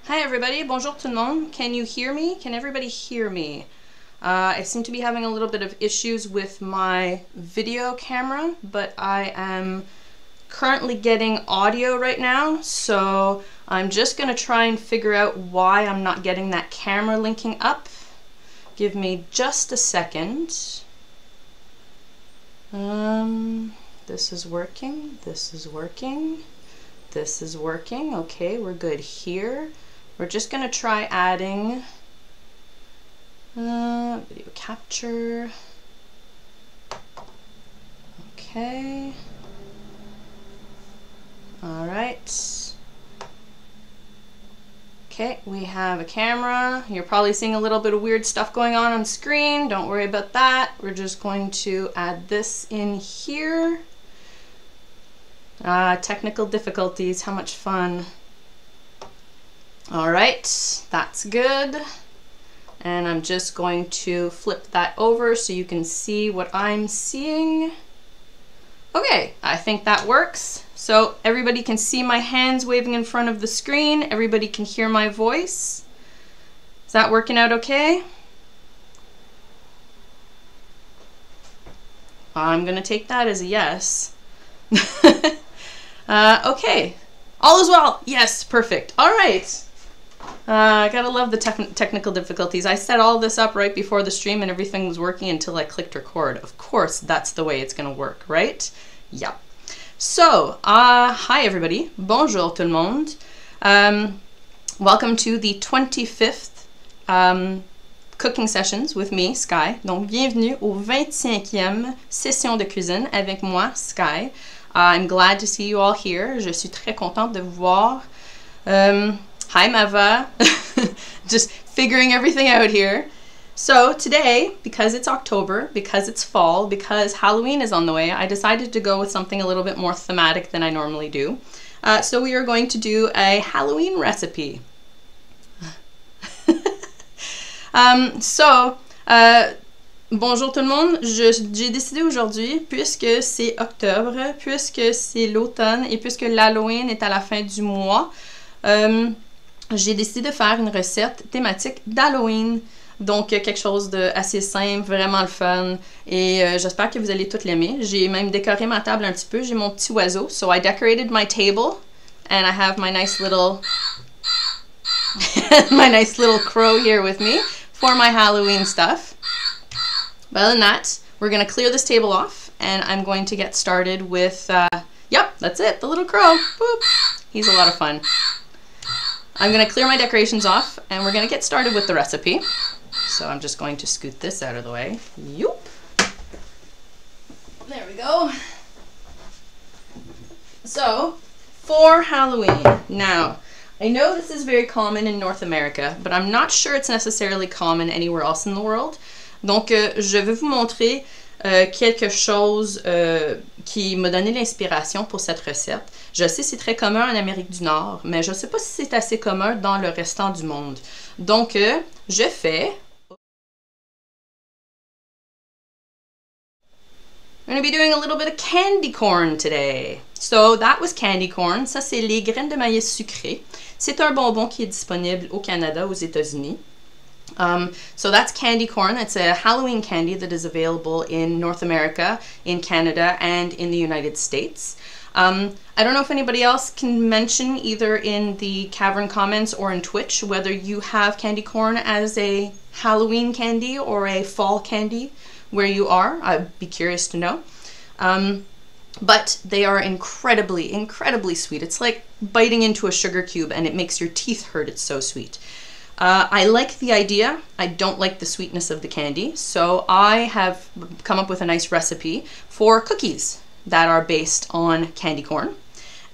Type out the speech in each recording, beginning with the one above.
Hi everybody, bonjour tout le monde. Can you hear me? Can everybody hear me? I seem to be having a little bit of issues with my video camera, but I am currently getting audio right now, so I'm just gonna try and figure out why I'm not getting that camera linking up. Give me just a second. This is working, this is working, this is working. Okay, we're good here. We're just gonna try adding video capture. Okay. All right. Okay, we have a camera. You're probably seeing a little bit of weird stuff going on screen. Don't worry about that. We're just going to add this in here. Technical difficulties, how much fun. All right, that's good. And I'm just going to flip that over so you can see what I'm seeing. Okay, I think that works. So everybody can see my hands waving in front of the screen. Everybody can hear my voice. Is that working out okay? I'm gonna take that as a yes. Okay, all is well. Yes, perfect. All right. I gotta love the technical difficulties. I set all this up right before the stream and everything was working until I clicked record. Of course, that's the way it's gonna work, right? Yeah. So, hi everybody. Bonjour tout le monde. Welcome to the 25th cooking sessions with me, Sky. Donc, bienvenue au 25e session de cuisine avec moi, Sky. I'm glad to see you all here. Je suis très contente de vous voir. Hi Mava, just figuring everything out here. So today, because it's October, because it's fall, because Halloween is on the way, I decided to go with something a little bit more thematic than I normally do. So we are going to do a Halloween recipe. Bonjour tout le monde, j'ai décidé aujourd'hui, puisque c'est octobre, puisque c'est l'automne et puisque l'Halloween est à la fin du mois, j'ai décidé de faire une recette thématique d'Halloween. Donc, quelque chose d'assez simple, vraiment le fun. Et j'espère que vous allez tous l'aimer. J'ai même décoré ma table un petit peu. J'ai mon petit oiseau. So I decorated my table. And I have my nice little my nice little crow here with me for my Halloween stuff. But other than that, we're going to clear this table off. And I'm going to get started with, yep, that's it. The little crow. Boop. He's a lot of fun. I'm going to clear my decorations off and we're going to get started with the recipe. So I'm just going to scoot this out of the way. Yoop. There we go. So, for Halloween. Now, I know this is very common in North America, but I'm not sure it's necessarily common anywhere else in the world. Donc, je vais vous montrer quelque chose qui m'a donné l'inspiration pour cette recette. Je sais que c'est très commun en Amérique du Nord, mais je ne sais pas si c'est assez commun dans le restant du monde. Donc, je fais... I'm going to be doing a little bit of candy corn today. So, that was candy corn. Ça, c'est les graines de maïs sucrées. C'est un bonbon qui est disponible au Canada, aux États-Unis. So that's candy corn. It's a Halloween candy that is available in North America, in Canada, and in the United States. I don't know if anybody else can mention either in the cavern comments or in Twitch whether you have candy corn as a Halloween candy or a fall candy where you are. I'd be curious to know. But they are incredibly, incredibly sweet. It's like biting into a sugar cube and it makes your teeth hurt. It's so sweet. I like the idea. I don't like the sweetness of the candy. So I have come up with a nice recipe for cookies that are based on candy corn.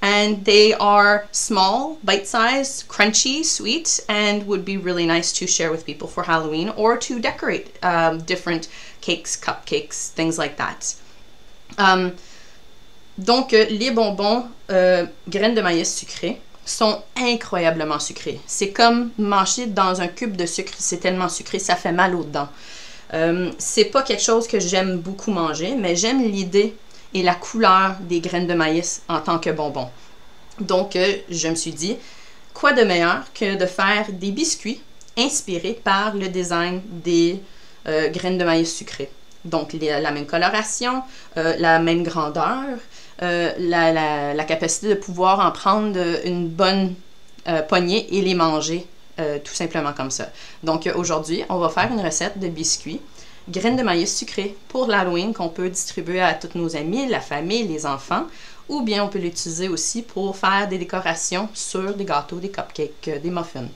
And they are small, bite-sized, crunchy, sweet, and would be really nice to share with people for Halloween or to decorate different cakes, cupcakes, things like that. Donc, les bonbons graines de maïs sucrées sont incroyablement sucrés. C'est comme manger dans un cube de sucre, c'est tellement sucré, ça fait mal aux dents. C'est pas quelque chose que j'aime beaucoup manger, mais j'aime l'idée et la couleur des graines de maïs en tant que bonbon. Donc, je me suis dit, quoi de meilleur que de faire des biscuits inspirés par le design des graines de maïs sucrées. Donc, la même coloration, la même grandeur, la capacité de pouvoir en prendre une bonne poignée et les manger tout simplement comme ça. Donc, aujourd'hui, on va faire une recette de biscuits, graines de maïs sucrées pour l'Halloween qu'on peut distribuer à tous nos amis, la famille, les enfants, ou bien on peut l'utiliser aussi pour faire des décorations sur des gâteaux, des cupcakes, des muffins.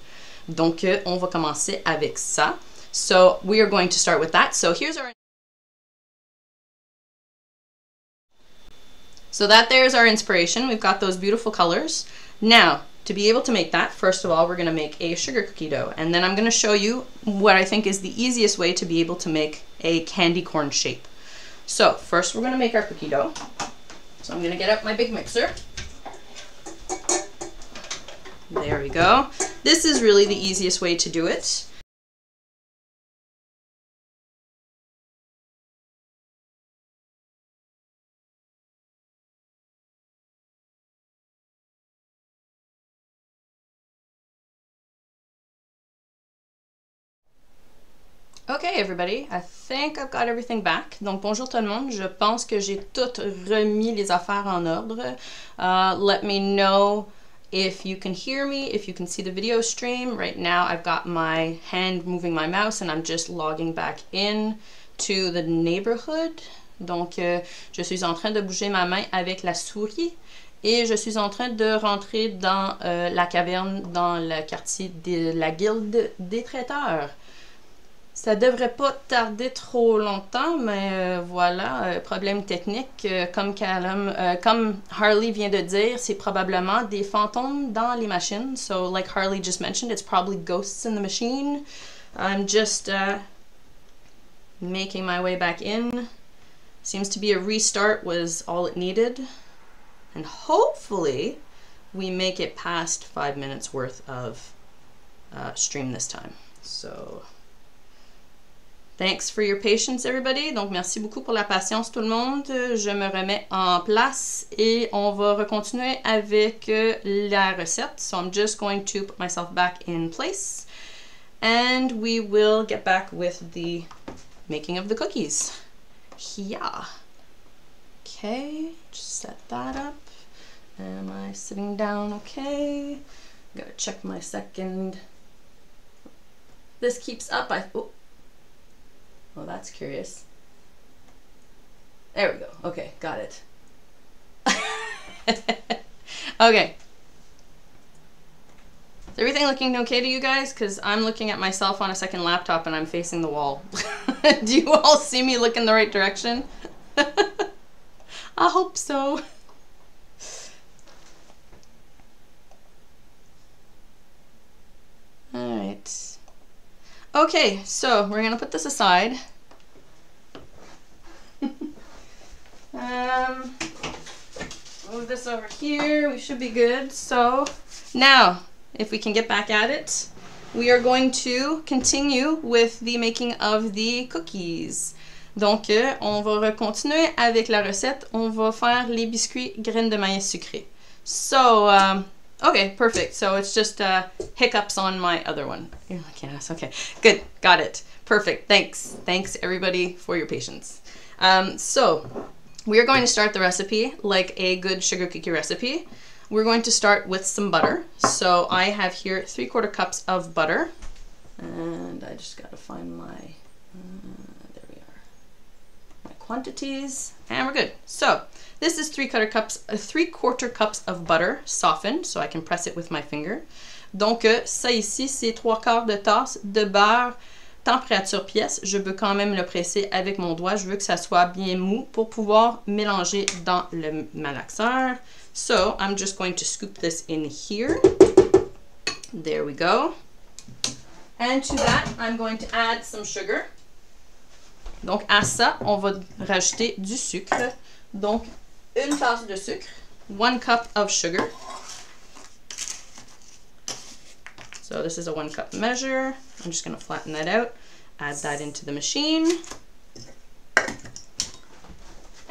Donc, on va commencer avec ça. So, we are going to start with that. So, here's our... So that there's our inspiration. We've got those beautiful colors. Now, to be able to make that, first of all, we're going to make a sugar cookie dough. And then I'm going to show you what I think is the easiest way to be able to make a candy corn shape. So, first we're going to make our cookie dough. So I'm going to get out my big mixer. There we go. This is really the easiest way to do it. Okay, everybody, I think I've got everything back. Donc, bonjour tout le monde. Je pense que j'ai tout remis les affaires en ordre. Let me know if you can hear me, if you can see the video stream. Right now, I've got my hand moving my mouse and I'm just logging back in to the neighborhood. Donc, je suis en train de bouger ma main avec la souris et je suis en train de rentrer dans la caverne dans le quartier de la guilde des traiteurs. Ça devrait pas tarder trop longtemps, mais voilà, problème technique. Comme Harley vient de dire, c'est probablement des fantômes dans les machines. So, like Harley just mentioned, it's probably ghosts in the machine. I'm just making my way back in. Seems to be a restart was all it needed. And hopefully, we make it past 5 minutes worth of stream this time. So... Thanks for your patience, everybody. Donc, merci beaucoup pour la patience, tout le monde. Je me remets en place et on va recontinuer avec la recette. So, I'm just going to put myself back in place and we will get back with the making of the cookies. Yeah. Okay, just set that up. Am I sitting down okay? Gotta check my second. This keeps up. Oh, that's curious. There we go. Okay, got it. Okay. Is everything looking okay to you guys? Because I'm looking at myself on a second laptop and I'm facing the wall. Do you all see me look in the right direction? I hope so. All right. Okay, so we're gonna put this aside. Move this over here. We should be good. So now, if we can get back at it, we are going to continue with the making of the cookies. Donc, on va continuer avec la recette. On va faire les biscuits graines de maïs sucrées. So, okay, perfect. So it's just hiccups on my other one. You're like, yes, okay. Good, got it. Perfect, thanks. Thanks everybody for your patience. So we are going to start the recipe like a good sugar cookie recipe. We're going to start with some butter. So I have here 3/4 cups of butter. And I just gotta find my, there we are, my quantities. And we're good. So this is 3/4 cups of butter softened, so I can press it with my finger. Donc, ça ici, c'est 3/4 de tasse de beurre température pièce. Je peux quand même le presser avec mon doigt. Je veux que ça soit bien mou pour pouvoir mélanger dans le malaxeur. So, I'm just going to scoop this in here. There we go. And to that, I'm going to add some sugar. Donc, à ça, on va rajouter du sucre. Donc, une tasse de sucre, 1 cup of sugar. So this is a 1 cup measure. I'm just going to flatten that out, add that into the machine.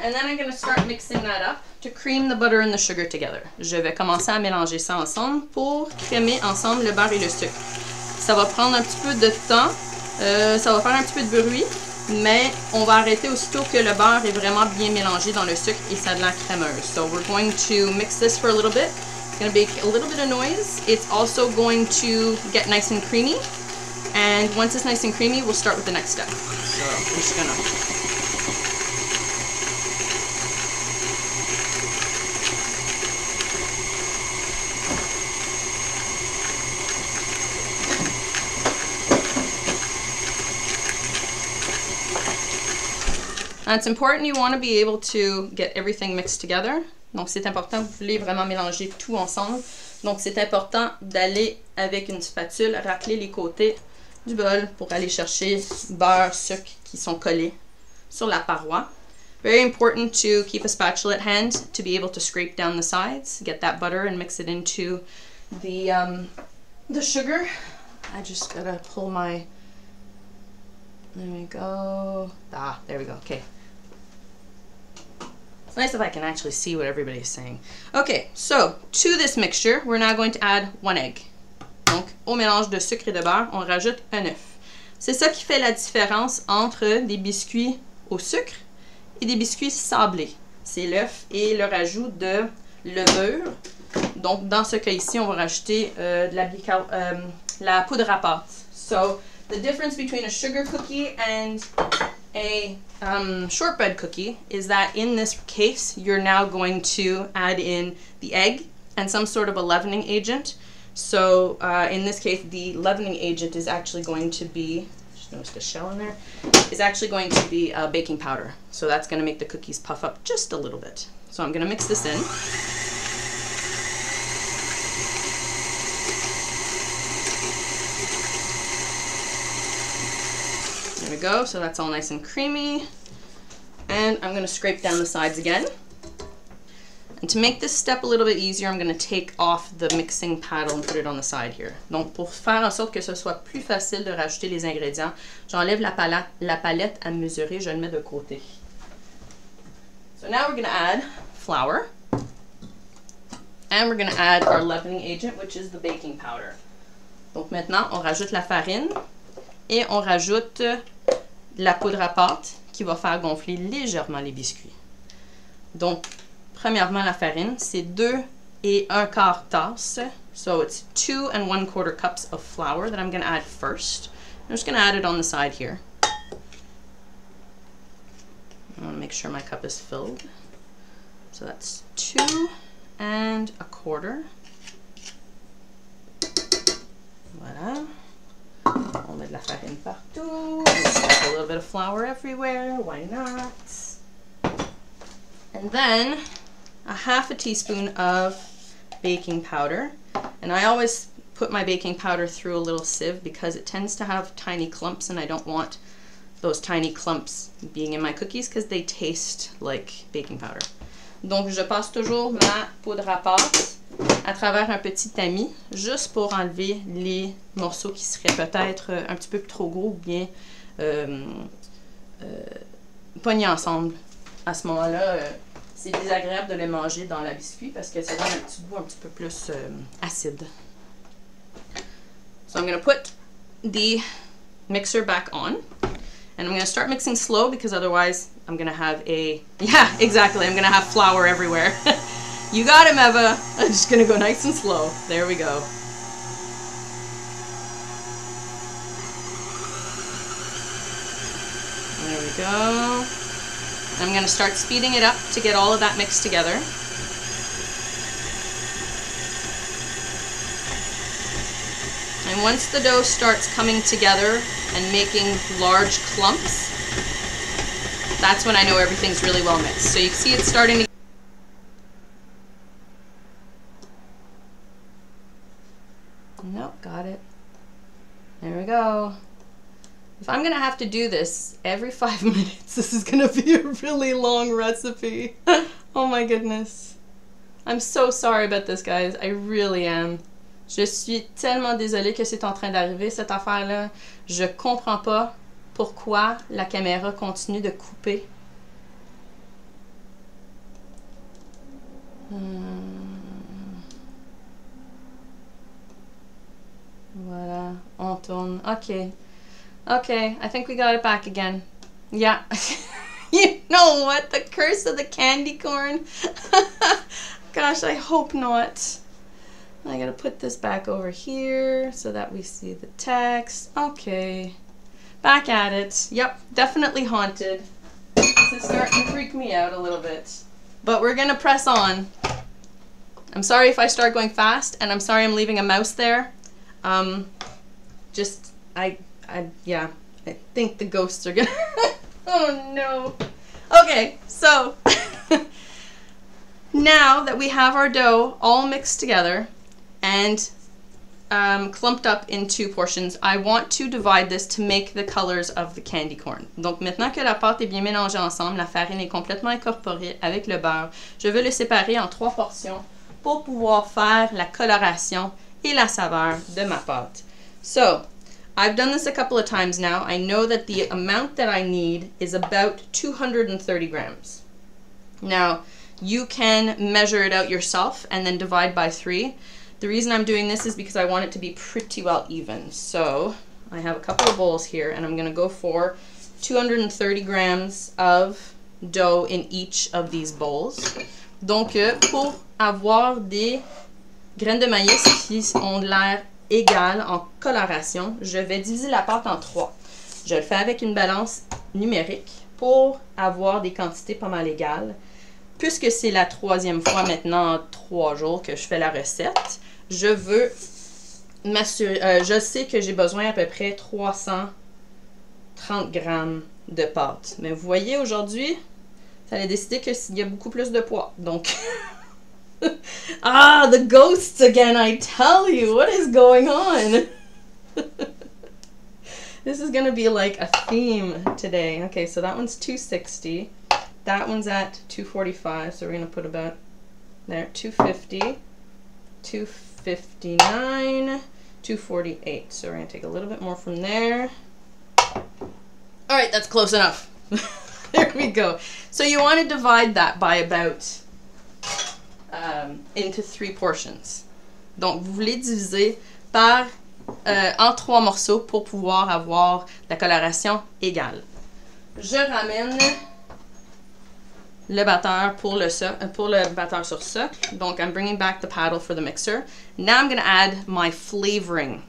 And then I'm going to start mixing that up to cream the butter and the sugar together. Je vais commencer à mélanger ça ensemble pour crémer ensemble le beurre et le sucre. Ça va prendre un petit peu de temps, ça va faire un petit peu de bruit, mais on va arrêter aussitôt que le beurre est vraiment bien mélangé dans le sucre et ça a de la crémeuse. So we're going to mix this for a little bit. It's going to make a little bit of noise. It's also going to get nice and creamy. And once it's nice and creamy, we'll start with the next step. So I'm just going to... It's important you want to be able to get everything mixed together. Donc c'est important, vous voulez vraiment mélanger tout ensemble. Donc c'est important d'aller avec une spatule, racler les côtés du bol pour aller chercher beurre, sucre qui sont collés sur la paroi. Very important to keep a spatula at hand to be able to scrape down the sides, get that butter and mix it into the sugar. I just gotta pull my, there we go. Ah, there we go, okay. It's nice if I can actually see what everybody's saying. Okay, so to this mixture, we're now going to add 1 egg. Donc, au mélange de sucre et de beurre, on rajoute un œuf. C'est ça qui fait la différence entre des biscuits au sucre et des biscuits sablés. C'est l'œuf et le rajout de levure. Donc, dans ce cas ici, on va rajouter la poudre à pâte. So, the difference between a sugar cookie and a shortbread cookie is that in this case, you're now going to add in the egg and some sort of a leavening agent. So in this case, the leavening agent is actually going to be, just noticed a shell in there, is actually going to be baking powder. So that's going to make the cookies puff up just a little bit. So I'm going to mix this in. There we go, so that's all nice and creamy. And I'm going to scrape down the sides again. And to make this step a little bit easier, I'm going to take off the mixing paddle and put it on the side here. Donc pour faire en sorte que ce soit plus facile de rajouter les ingrédients, j'enlève la palette à mesurer, je le mets de côté. So now we're going to add flour. And we're going to add our leavening agent, which is the baking powder. Donc maintenant, on rajoute la farine et on rajoute la poudre à pâte qui va faire gonfler légèrement les biscuits. Donc, premièrement, la farine, c'est 2 1/4 tasses. So it's 2 1/4 cups of flour that I'm going to add first. I'm just going to add it on the side here. I want to make sure my cup is filled. So that's 2 1/4. Voilà. On met de la farine partout. Just a little bit of flour everywhere. Why not? And then a 1/2 teaspoon of baking powder. And I always put my baking powder through a little sieve because it tends to have tiny clumps and I don't want those tiny clumps being in my cookies because they taste like baking powder. Donc je passe toujours ma poudre à pâte à travers un petit tamis, juste pour enlever les morceaux qui seraient peut-être un petit peu trop gros ou bien pognés ensemble. À ce moment-là, c'est désagréable de les manger dans la biscuit parce que ça donne un petit goût un petit peu plus acide. So I'm going to put the mixer back on. And I'm going to start mixing slow because otherwise I'm going to have yeah, exactly, I'm going to have flour everywhere. You got it, Meva. I'm just going to go nice and slow. There we go. There we go. I'm going to start speeding it up to get all of that mixed together. And once the dough starts coming together and making large clumps, that's when I know everything's really well mixed. So you can see it's starting to... Nope, got it. There we go. If I'm gonna have to do this every 5 minutes, this is gonna be a really long recipe. Oh my goodness. I'm so sorry about this, guys. I really am. Je suis tellement désolée que c'est en train d'arriver, cette affaire-là. Je comprends pas pourquoi la caméra continue de couper. Voilà, on tourne. Okay. Okay, I think we got it back again. Yeah. You know what? The curse of the candy corn. Gosh, I hope not. I gotta put this back over here so that we see the text. Okay. Back at it. Yep, definitely haunted. This is starting to freak me out a little bit. But we're gonna press on. I'm sorry if I start going fast, and I'm sorry I'm leaving a mouse there. Yeah, I think the ghosts are gonna... Oh no. Okay, so now that we have our dough all mixed together and clumped up in 2 portions, I want to divide this to make the colors of the candy corn. Donc maintenant que la pâte est bien mélangée ensemble, la farine est complètement incorporée avec le beurre, je veux le séparer en 3 portions pour pouvoir faire la coloration et la saveur de ma pâte. So, I've done this a couple of times now. I know that the amount that I need is about 230 grams. Now, you can measure it out yourself and then divide by 3. The reason I'm doing this is because I want it to be pretty well even. So, I have a couple of bowls here, and I'm going to go for 230 grams of dough in each of these bowls. Donc, pour avoir des graines de maïs qui ont l'air égales en coloration, je vais diviser la pâte en 3. Je le fais avec une balance numérique pour avoir des quantités pas mal égales. Puisque c'est la 3e fois maintenant en 3 jours que je fais la recette, je veux m'assurer, je sais que j'ai besoin à peu près 330 grammes de pâte. Mais vous voyez, aujourd'hui, ça a décidé qu'il y a beaucoup plus de poids. Donc, ah, the ghosts again, I tell you, what is going on? This is gonna be like a theme today. Okay, so that one's 260. That one's at 245, so we're gonna put about there, 250, 259, 248. So we're gonna take a little bit more from there. All right, that's close enough. There we go. So you want to divide that by about into 3 portions. Donc vous voulez diviser par en 3 morceaux pour pouvoir avoir la coloration égale. Je ramène le batteur pour le batteur sur socle. Donc I'm bringing back the paddle for the mixer. Now I'm going to add my flavoring.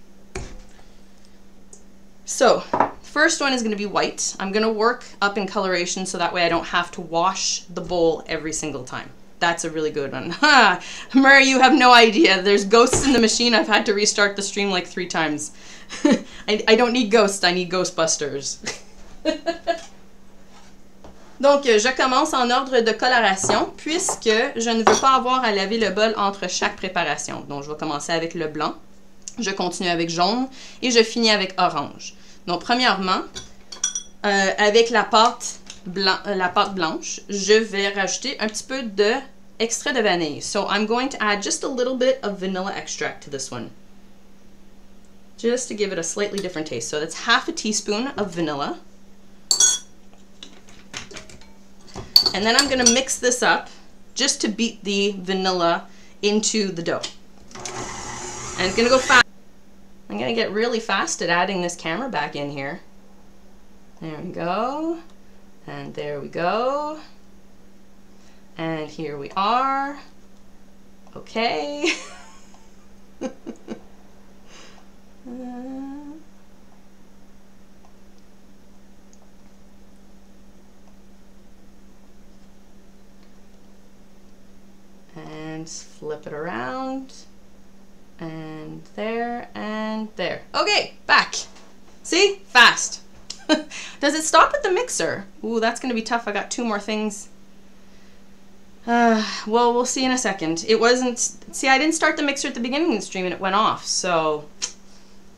So first one is going to be white. I'm going to work up in coloration so that way I don't have to wash the bowl every single time. That's a really good one. Ha! Murray, you have no idea. There's ghosts in the machine. I've had to restart the stream like 3 times. I don't need ghosts, I need Ghostbusters. Donc, je commence en ordre de coloration puisque je ne veux pas avoir à laver le bol entre chaque préparation. Donc, je vais commencer avec le blanc, je continue avec jaune et je finis avec orange. Donc, premièrement, avec la pâte blanche, je vais rajouter un petit peu de extrait de vanille. So, I'm going to add just a little bit of vanilla extract to this one. Just to give it a slightly different taste. So, that's half a teaspoon of vanilla. And then I'm going to mix this up just to beat the vanilla into the dough. And it's going to go fast. I'm going to get really fast at adding this camera back in here. There we go. And there we go. And here we are. Okay. And flip it around. And there and there. Okay, back. See? Fast. Does it stop at the mixer? Ooh, that's going to be tough. I got 2 more things. Well, we'll see in a second. It wasn't... See, I didn't start the mixer at the beginning of the stream and it went off. So,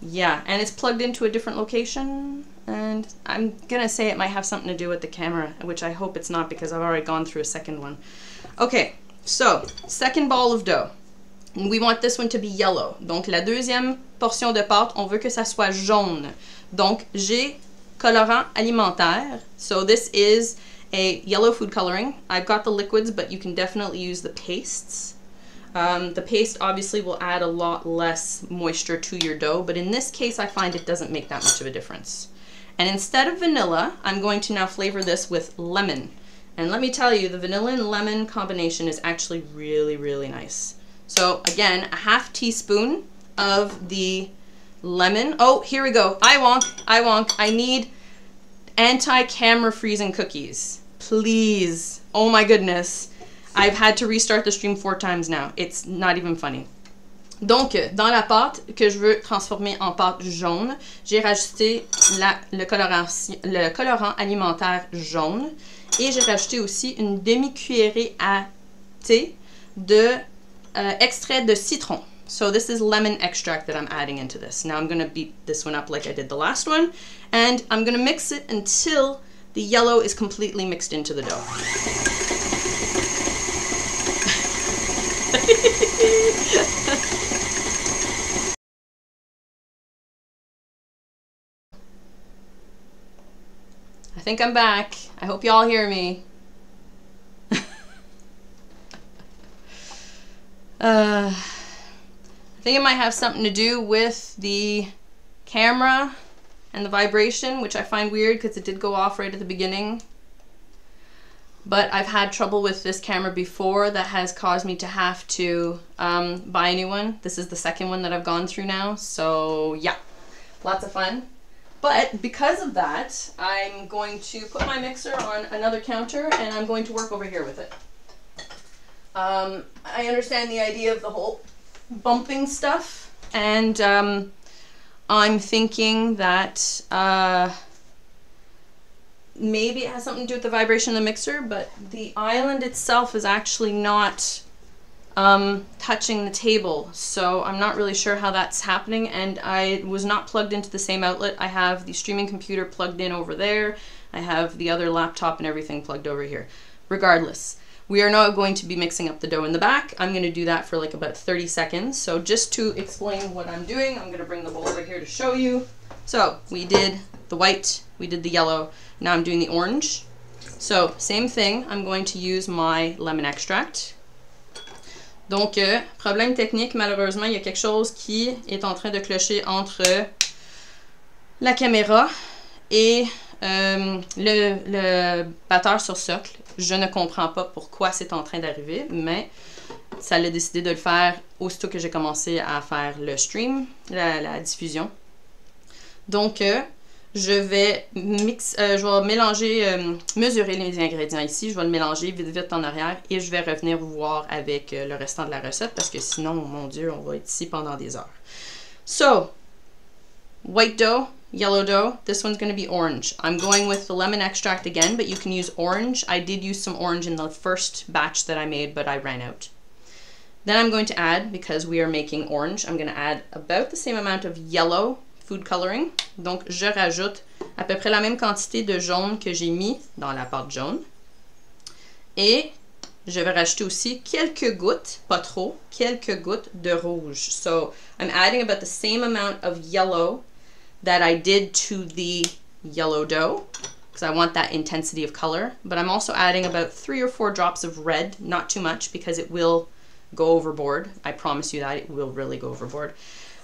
yeah. And it's plugged into a different location. And I'm going to say it might have something to do with the camera, which I hope it's not because I've already gone through a second one. Okay, so, second ball of dough. We want this one to be yellow. Donc, la deuxième portion de pâte, on veut que ça soit jaune. Donc, j'ai colorant alimentaire. So, this is a yellow food coloring. I've got the liquids, but you can definitely use the pastes. The paste obviously will add a lot less moisture to your dough, but in this case I find it doesn't make that much of a difference. And instead of vanilla, I'm going to now flavor this with lemon. And let me tell you, the vanilla and lemon combination is actually really, really nice. So again, a half teaspoon of the lemon. Oh, here we go. I need anti-camera freezing cookies. Please. Oh my goodness. I've had to restart the stream 4 times now. It's not even funny. Donc, dans la pâte que je veux transformer en pâte jaune, j'ai rajouté le colorant alimentaire jaune et j'ai rajouté aussi une demi-cuillerée à thé de extrait de citron. So this is lemon extract that I'm adding into this. Now I'm going to beat this one up like I did the last one, and I'm going to mix it until the yellow is completely mixed into the dough. I think I'm back. I hope y'all hear me. I think it might have something to do with the camera and the vibration, which I find weird because it did go off right at the beginning. But I've had trouble with this camera before that has caused me to have to buy a new one. This is the second one that I've gone through now. So yeah, lots of fun. But because of that, I'm going to put my mixer on another counter and I'm going to work over here with it. I understand the idea of the whole bumping stuff, and I'm thinking that maybe it has something to do with the vibration of the mixer, but the island itself is actually not touching the table, so I'm not really sure how that's happening, and I was not plugged into the same outlet. I have the streaming computer plugged in over there. I have the other laptop and everything plugged over here. Regardless, we are now going to be mixing up the dough in the back. I'm going to do that for like about 30 seconds. So just to explain what I'm doing, I'm going to bring the bowl over here to show you. So we did the white, we did the yellow, now I'm doing the orange. So same thing, I'm going to use my lemon extract. Donc, problème technique, malheureusement, il y a quelque chose qui est en train de clocher entre la caméra et le batteur sur socle. Je ne comprends pas pourquoi c'est en train d'arriver, mais ça l'a décidé de le faire aussitôt que j'ai commencé à faire le stream, la diffusion. Donc, je vais mélanger, mesurer les ingrédients ici. Je vais le mélanger vite vite en arrière et je vais revenir vous voir avec le restant de la recette parce que sinon, mon Dieu, on va être ici pendant des heures. So, white dough, yellow dough. This one's going to be orange. I'm going with the lemon extract again, but you can use orange. I did use some orange in the first batch that I made, but I ran out. Then I'm going to add, because we are making orange, I'm going to add about the same amount of yellow food coloring. Donc, je rajoute à peu près la même quantité de jaune que j'ai mis dans la pâte jaune. Et je vais rajouter aussi quelques gouttes, pas trop, quelques gouttes de rouge. So, I'm adding about the same amount of yellow that I did to the yellow dough, because I want that intensity of color. But I'm also adding about 3 or 4 drops of red, not too much, because it will go overboard. I promise you that, it will really go overboard.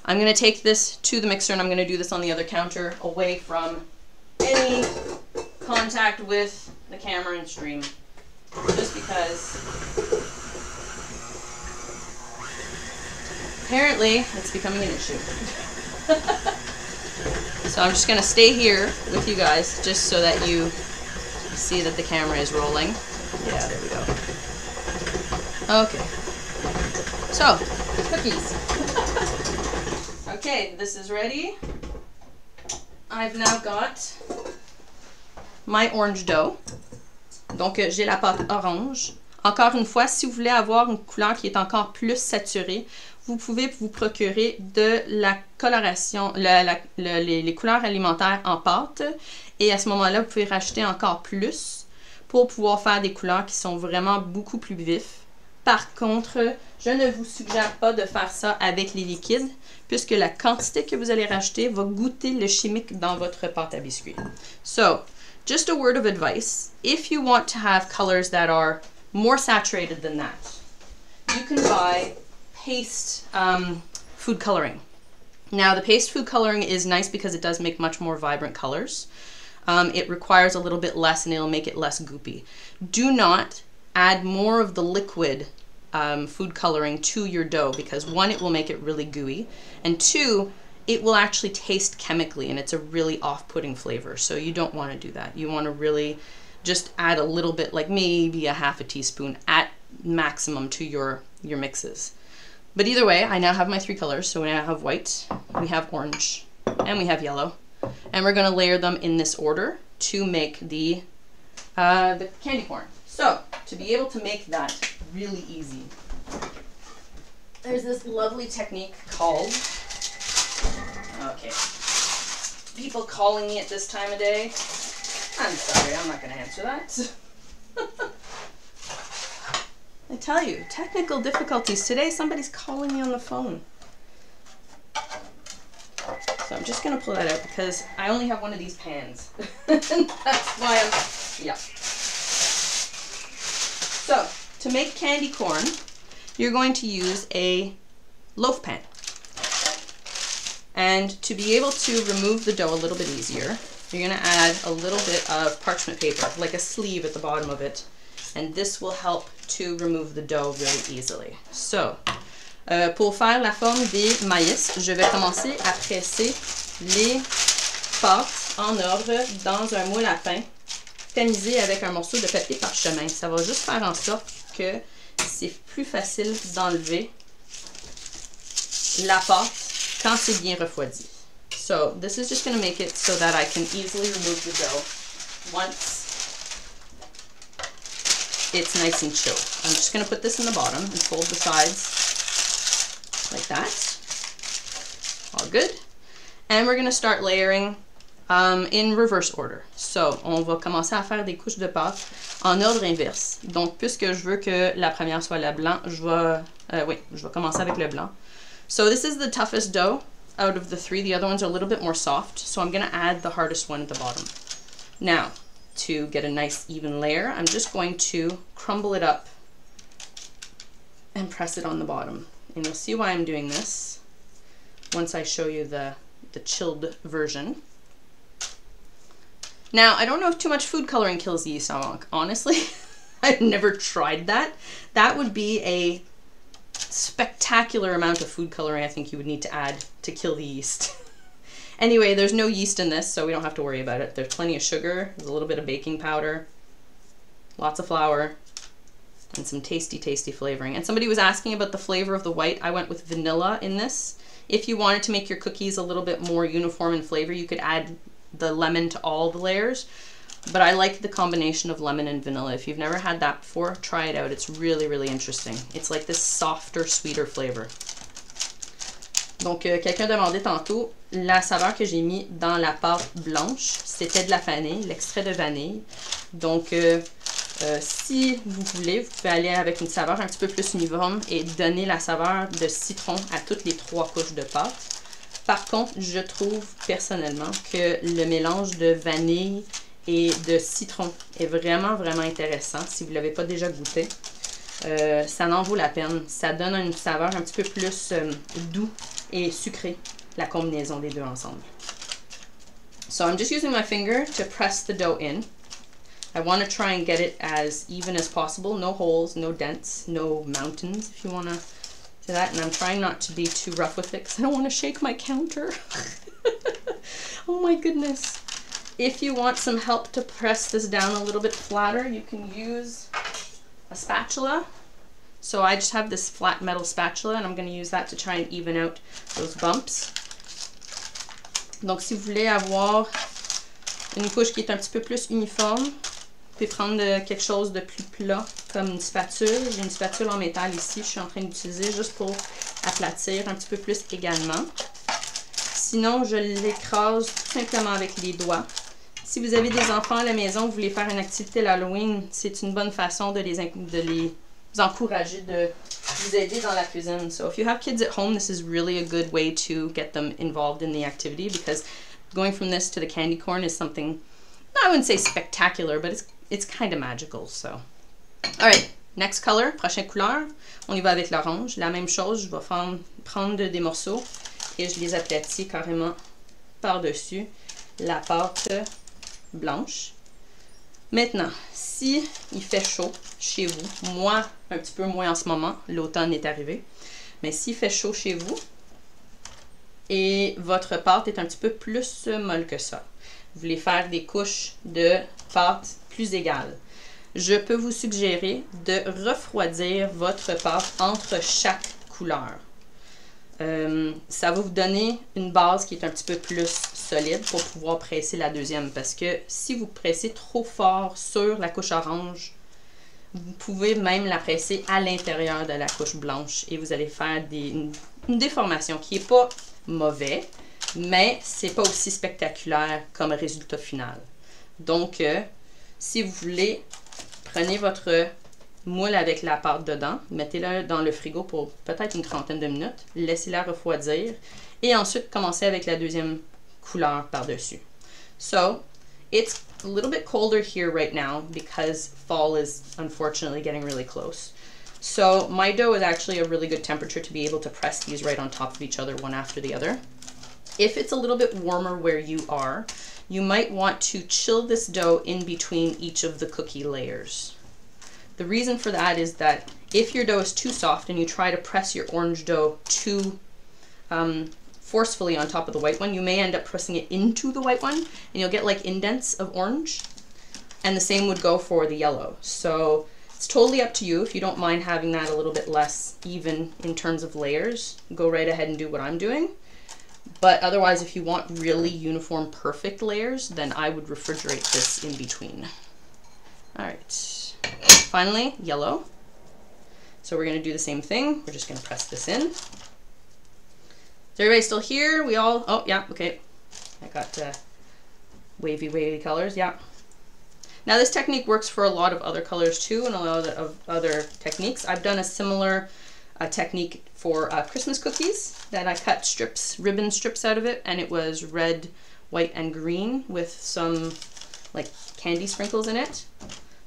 I'm going to take this to the mixer and I'm going to do this on the other counter away from any contact with the camera and stream. Just because apparently it's becoming an issue. So I'm just going to stay here with you guys just so that you see that the camera is rolling. Yeah, there we go. Okay. So, cookies. Okay, this is ready. I've now got my orange dough. Donc, j'ai la pâte orange. Encore une fois, si vous voulez avoir une couleur qui est encore plus saturée, vous pouvez vous procurer de la coloration, les couleurs alimentaires en pâte. Et à ce moment-là, vous pouvez rajouter encore plus pour pouvoir faire des couleurs qui sont vraiment beaucoup plus vifs. Par contre, je ne vous suggère pas de faire ça avec les liquides, puisque la quantité que vous allez rajouter va goûter le chimique dans votre pâte à biscuits. So, just a word of advice. If you want to have colors that are more saturated than that, you can buy paste food coloring. Now, the paste food coloring is nice because it does make much more vibrant colors. It requires a little bit less and it'll make it less goopy. Do not add more of the liquid food coloring to your dough because one, it will make it really gooey, and two, it will actually taste chemically and it's a really off-putting flavor. So you don't want to do that. You want to really just add a little bit, like maybe a half a teaspoon at maximum to your mixes. But either way, I now have my 3 colors. So we now have white, we have orange, and we have yellow. And we're going to layer them in this order to make the candy corn. So to be able to make that really easy, there's this lovely technique called, okay, people calling me at this time of day. I'm sorry, I'm not going to answer that. I tell you, technical difficulties. Today somebody's calling me on the phone. So I'm just going to pull that out because I only have one of these pans. That's why yeah. So, to make candy corn, you're going to use a loaf pan. And to be able to remove the dough a little bit easier, you're going to add a little bit of parchment paper, like a sleeve at the bottom of it. And this will help to remove the dough really easily. So, pour faire la forme des maïs, je vais commencer à presser les pâtes en ordre dans un moule à pain tamisé avec un morceau de papier parchemin. Ça va juste faire en sorte que c'est plus facile d'enlever la pâte quand c'est bien refroidi. So this is just going to make it so that I can easily remove the dough once it's nice and chilled. I'm just going to put this in the bottom and fold the sides like that. All good. And we're going to start layering in reverse order. So, on va commencer à faire des couches de pâte en ordre inverse. Donc, puisque je veux que la première soit le blanc, je vais commencer avec le blanc. So, this is the toughest dough out of the 3. The other ones are a little bit more soft. So, I'm going to add the hardest one at the bottom. Now, to get a nice even layer, I'm just going to crumble it up and press it on the bottom. And you'll see why I'm doing this once I show you the chilled version. Now, I don't know if too much food coloring kills yeast, honestly. I've never tried that. That would be a spectacular amount of food coloring I think you would need to add to kill the yeast. Anyway, there's no yeast in this, so we don't have to worry about it. There's plenty of sugar, there's a little bit of baking powder, lots of flour, and some tasty, tasty flavoring. And somebody was asking about the flavor of the white. I went with vanilla in this. If you wanted to make your cookies a little bit more uniform in flavor, you could add the lemon to all the layers. But I like the combination of lemon and vanilla. If you've never had that before, try it out. It's really, really interesting. It's like this softer, sweeter flavor. Donc, quelqu'un demandait tantôt, la saveur que j'ai mis dans la pâte blanche, c'était de la vanille, l'extrait de vanille. Donc, si vous voulez, vous pouvez aller avec une saveur un petit peu plus uniforme et donner la saveur de citron à toutes les 3 couches de pâte. Par contre, je trouve personnellement que le mélange de vanille et de citron est vraiment, vraiment intéressant. Si vous ne l'avez pas déjà goûté, ça en vaut la peine. Ça donne une saveur un petit peu plus doux et sucré, la combinaison des deux ensemble. So I'm just using my finger to press the dough in. I want to try and get it as even as possible. No holes, no dents, no mountains, if you want to say that. And I'm trying not to be too rough with it because I don't want to shake my counter. Oh my goodness. If you want some help to press this down a little bit flatter, you can use a spatula. So I just have this flat metal spatula and I'm going to use that to try and even out those bumps. Donc si vous voulez avoir une couche qui est un petit peu plus uniforme, vous pouvez prendre quelque chose de plus plat comme une spatule. J'ai une spatule en métal ici, je suis en train d'utiliser juste pour aplatir un petit peu plus également. Sinon, je l'écrase tout simplement avec les doigts. Si vous avez des enfants à la maison, vous voulez faire une activité l'Halloween, c'est une bonne façon de les encourager, de vous aider dans la cuisine. So if you have kids at home, this is really a good way to get them involved in the activity because going from this to the candy corn is something I wouldn't say spectacular, but it's kind of magical, so. Alright, next color, prochaine couleur. On y va avec l'orange. La même chose, je vais prendre des morceaux et je les aplatis carrément par-dessus la pâte blanche. Maintenant, si il fait chaud chez vous, moi un petit peu moins en ce moment, l'automne est arrivé, mais s'il fait chaud chez vous et votre pâte est un petit peu plus molle que ça, vous voulez faire des couches de pâte plus égales, je peux vous suggérer de refroidir votre pâte entre chaque couleur. Ça va vous donner une base qui est un petit peu plus solide pour pouvoir presser la deuxième. Parce que si vous pressez trop fort sur la couche orange, vous pouvez même la presser à l'intérieur de la couche blanche et vous allez faire une déformation qui n'est pas mauvais, mais c'est pas aussi spectaculaire comme résultat final. Donc, si vous voulez, prenez votre moule avec la pâte dedans, mettez-la dans le frigo pour peut-être une trentaine de minutes, laissez-la refroidir et ensuite commencez avec la deuxième couleur par-dessus. So, it's a little bit colder here right now because fall is unfortunately getting really close. So, my dough is actually a really good temperature to be able to press these right on top of each other, one after the other. If it's a little bit warmer where you are, you might want to chill this dough in between each of the cookie layers. The reason for that is that if your dough is too soft and you try to press your orange dough too forcefully on top of the white one, you may end up pressing it into the white one and you'll get like indents of orange. And the same would go for the yellow. So it's totally up to you. If you don't mind having that a little bit less even in terms of layers, go right ahead and do what I'm doing. But otherwise, if you want really uniform, perfect layers, then I would refrigerate this in between. All right. Finally, yellow. So we're going to do the same thing. We're just going to press this in. Is everybody still here? We all, oh yeah, okay. I got wavy colors, yeah. Now this technique works for a lot of other colors too, and a lot of other techniques. I've done a similar technique for Christmas cookies that I cut strips, ribbon strips out of it, and it was red, white, and green with some like candy sprinkles in it.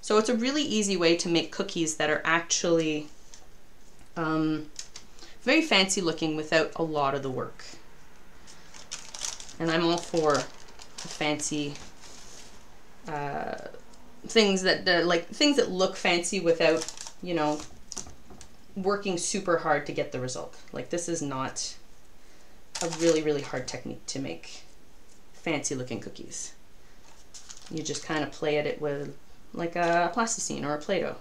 So it's a really easy way to make cookies that are actually very fancy looking without a lot of the work. And I'm all for fancy things that look fancy without, you know, working super hard to get the result. Like this is not a really hard technique to make fancy looking cookies. You just kind of play at it with like a plasticine or a Play-Doh.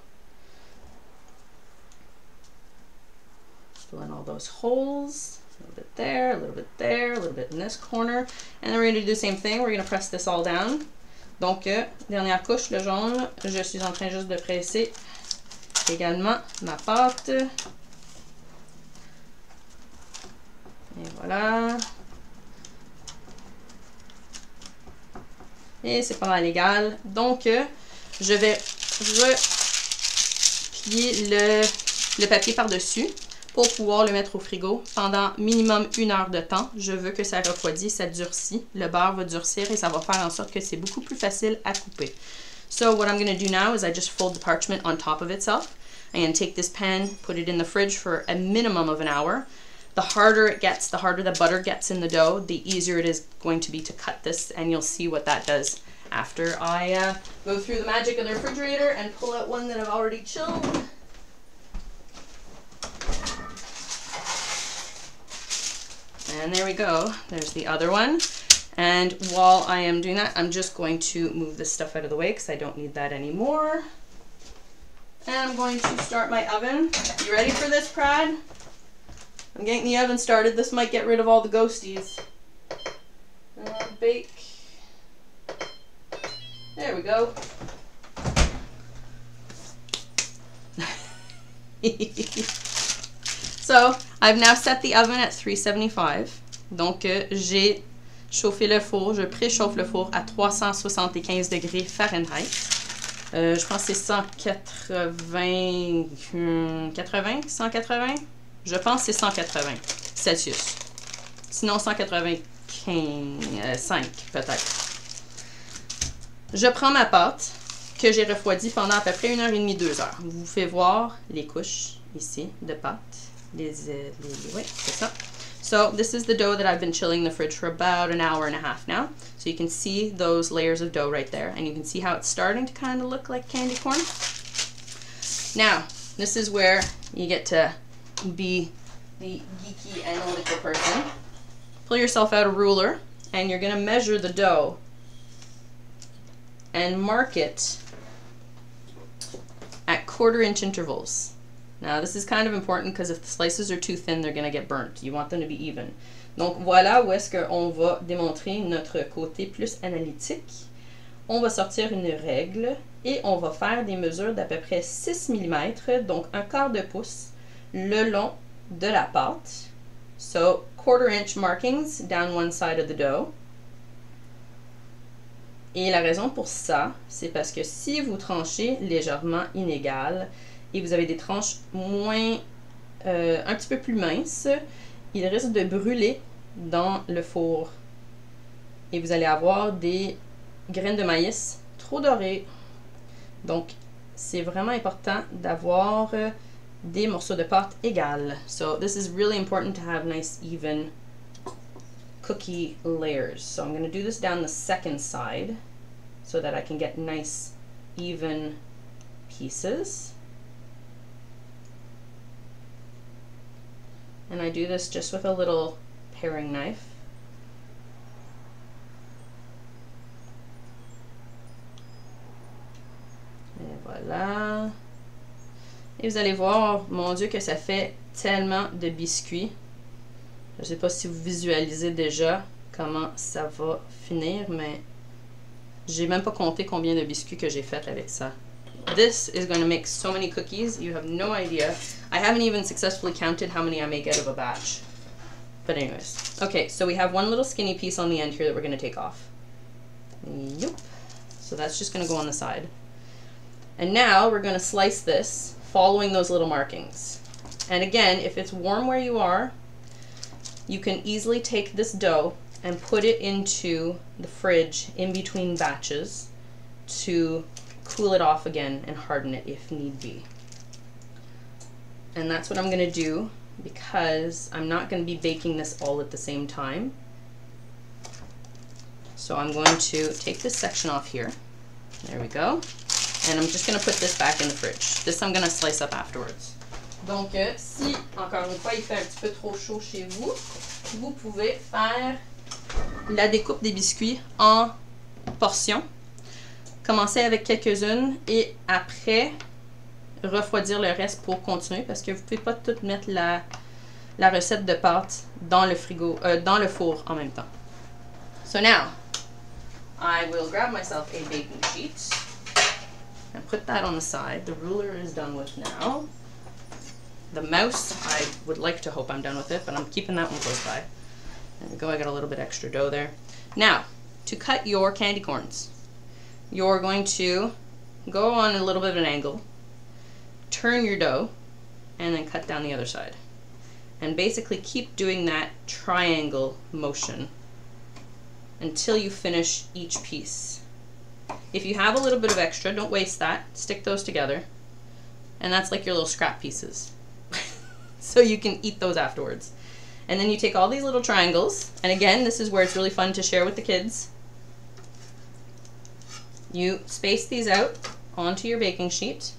Fill in all those holes, a little bit there, a little bit there, a little bit in this corner. And then we're going to do the same thing, we're going to press this all down. Donc, dernière couche, le jaune, je suis en train juste de presser également ma pâte. Et voilà. Et c'est pas mal égal. Donc, je vais replier le papier par-dessus pour pouvoir le mettre au frigo pendant minimum 1 heure de temps. Je veux que ça refroidisse, ça durcit. Le beurre va durcir et ça va faire en sorte que c'est beaucoup plus facile à couper. So what I'm going to do now is I just fold the parchment on top of itself. I'm going to take this pan, put it in the fridge for a minimum of an hour. The harder it gets, the harder the butter gets in the dough, the easier it is going to be to cut this, and you'll see what that does after I go through the magic of the refrigerator and pull out one that I've already chilled. And there we go, there's the other one. And while I am doing that, I'm just going to move this stuff out of the way because I don't need that anymore. And I'm going to start my oven. You ready for this, Prad? I'm getting the oven started. This might get rid of all the ghosties. Bake. There we go. So, I've now set the oven at 375. Donc, j'ai chauffé le four. Je préchauffe le four à 375 degrés Fahrenheit. Je pense que c'est 180... 180? Je pense que c'est 180 Celsius. Sinon 185 peut-être. Je prends ma pâte que j'ai refroidie pendant à peu près 1h30, 2 heures. Vous pouvez voir les couches ici de pâte. Oui, c'est ça. So this is the dough that I've been chilling in the fridge for about an hour and a half now. So you can see those layers of dough right there. And you can see how it's starting to kind of look like candy corn. Now, this is where you get to be the geeky analytical person. Pull yourself out a ruler and you're going to measure the dough and mark it at 1/4-inch intervals. Now this is kind of important because if the slices are too thin, they're going to get burnt. You want them to be even. Donc voilà où est-ce qu'on va démontrer notre côté plus analytique. On va sortir une règle et on va faire des mesures d'à peu près 6 mm, donc 1/4 pouce, le long de la pâte. So 1/4-inch markings down one side of the dough. Et la raison pour ça, c'est parce que si vous tranchez légèrement inégal et vous avez des tranches un petit peu plus minces, il risque de brûler dans le four. Et vous allez avoir des graines de maïs trop dorées. Donc, c'est vraiment important d'avoir des morceaux de pâte égales. So, this is really important to have nice, even cookie layers. So, I'm going to do this down the second side so that I can get nice, even pieces. And I do this just with a little paring knife. Et voilà. Et vous allez voir, mon Dieu, que ça fait tellement de biscuits. Je ne sais pas si vous visualisez déjà comment ça va finir, mais j'ai même pas compté combien de biscuits que j'ai fait avec ça. This is going to make so many cookies, you have no idea. I haven't even successfully counted how many I make out of a batch. But anyways. Okay, so we have one little skinny piece on the end here that we're going to take off. Yep. So that's just going to go on the side. And now we're going to slice this following those little markings. And again, if it's warm where you are, you can easily take this dough and put it into the fridge in between batches to cool it off again and harden it if need be. And that's what I'm going to do because I'm not going to be baking this all at the same time. So I'm going to take this section off here. There we go. And I'm just going to put this back in the fridge. This I'm going to slice up afterwards. Donc, si, encore une fois, il fait un petit peu trop chaud chez vous, vous pouvez faire la découpe des biscuits en portions. Commencez avec quelques-unes et après, refroidir le reste pour continuer parce que vous ne pouvez pas tout mettre la recette de pâte dans le frigo, dans le four en même temps. So now, I will grab myself a baking sheet and put that on the side. The ruler is done with now. The mouse, I would like to hope I'm done with it, but I'm keeping that one close by. There we go, I got a little bit extra dough there. Now, to cut your candy corns, you're going to go on a little bit of an angle, turn your dough, and then cut down the other side. And basically keep doing that triangle motion until you finish each piece. If you have a little bit of extra, don't waste that. Stick those together. And that's like your little scrap pieces. So you can eat those afterwards. And then you take all these little triangles, and again, this is where it's really fun to share with the kids. You space these out onto your baking sheet.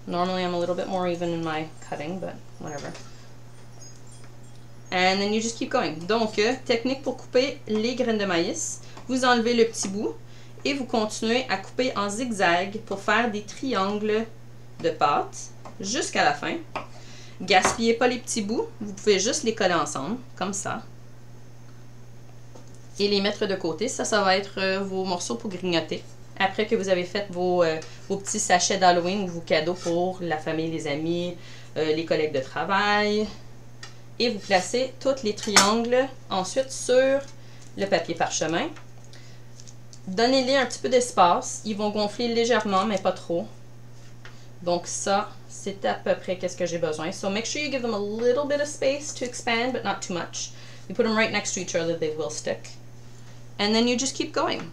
Normally I'm a little bit more even in my cutting, but whatever. And then you just keep going. Donc, technique pour couper les graines de maïs. Vous enlevez le petit bout et vous continuez à couper en zigzag pour faire des triangles de pâte jusqu'à la fin. Gaspillez pas les petits bouts, vous pouvez juste les coller ensemble, comme ça. Et les mettre de côté. Ça va être vos morceaux pour grignoter. Après que vous avez fait vos petits sachets d'Halloween ou vos cadeaux pour la famille, les amis, les collègues de travail. Et vous placez tous les triangles ensuite sur le papier parchemin. Donnez-les un petit peu d'espace. Ils vont gonfler légèrement, mais pas trop. Donc ça, c'est à peu près qu'est-ce que j'ai besoin. So make sure you give them a little bit of space to expand, but not too much. You put them right next to each other, they will stick. And then you just keep going.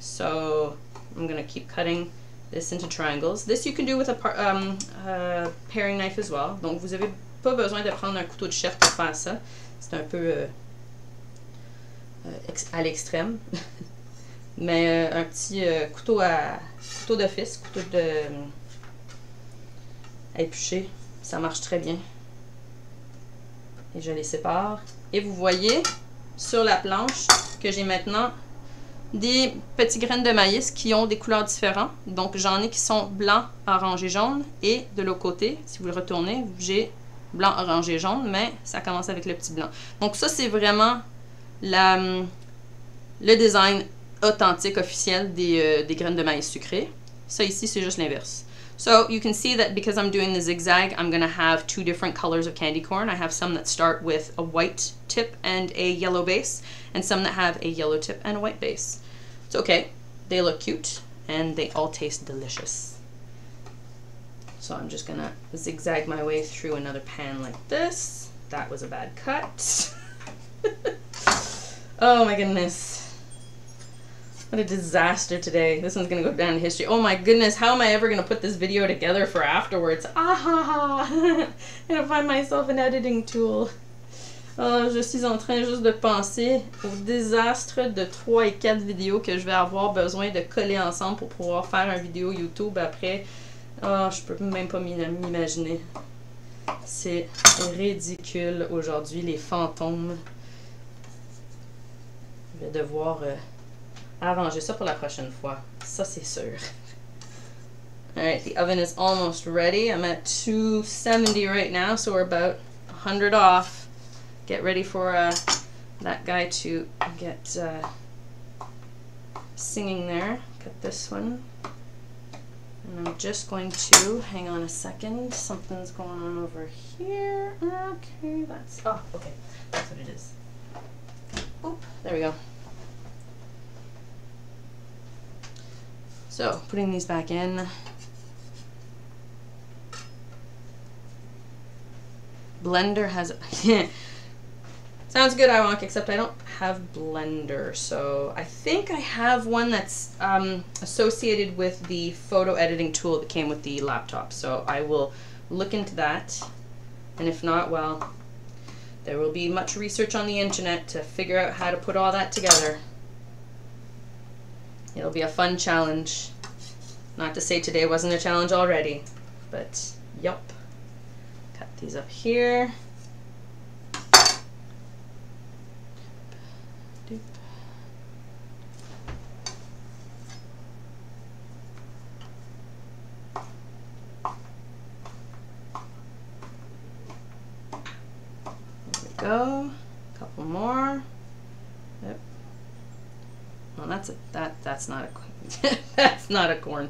So I'm gonna keep cutting this into triangles. This you can do with a paring knife as well. Donc vous avez pas besoin de prendre un couteau de chef pour faire ça. C'est un peu à l'extrême. Mais un petit couteau d'office, couteau à éplucher, ça marche très bien. Et je les sépare. Et vous voyez sur la planche que j'ai maintenant des petits graines de maïs qui ont des couleurs différentes. Donc j'en ai qui sont blanc, orange et jaune. Et de l'autre côté, si vous le retournez, j'ai blanc, orange et jaune, mais ça commence avec le petit blanc. Donc ça, c'est vraiment le design authentique, officiel des graines de maïs sucrées. Ça ici, c'est juste l'inverse. So you can see that because I'm doing the zigzag, I'm going to have two different colors of candy corn. I have some that start with a white tip and a yellow base, and some that have a yellow tip and a white base. It's okay. They look cute, and they all taste delicious. So I'm just going to zigzag my way through another pan like this. That was a bad cut. Oh my goodness. What a disaster today. This one's gonna go down in history. Oh my goodness, how am I ever gonna put this video together for afterwards? Ah, I'm gonna find myself an editing tool. Oh, je suis en train juste de penser au désastre de 3 et 4 vidéos que je vais avoir besoin de coller ensemble pour pouvoir faire une vidéo YouTube après. Oh, je peux même pas m'imaginer. C'est ridicule aujourd'hui, les fantômes. Je vais devoir arranger ça pour la prochaine fois. Ça, c'est sûr. Alright, the oven is almost ready. I'm at 270 right now, so we're about 100 off. Get ready for that guy to get singing there. Cut this one. And I'm just going to, hang on a second, something's going on over here. Okay, that's, oh, okay, that's what it is. Oop, there we go. So, putting these back in. Blender has, sounds good, I want, except I don't have Blender. So, I think I have one that's associated with the photo editing tool that came with the laptop. So, I will look into that. And if not, well, there will be much research on the internet to figure out how to put all that together. It'll be a fun challenge. Not to say today wasn't a challenge already, but yup. Cut these up here. Doop. There we go. A couple more. Yep. Well, that's not a that's not a corn.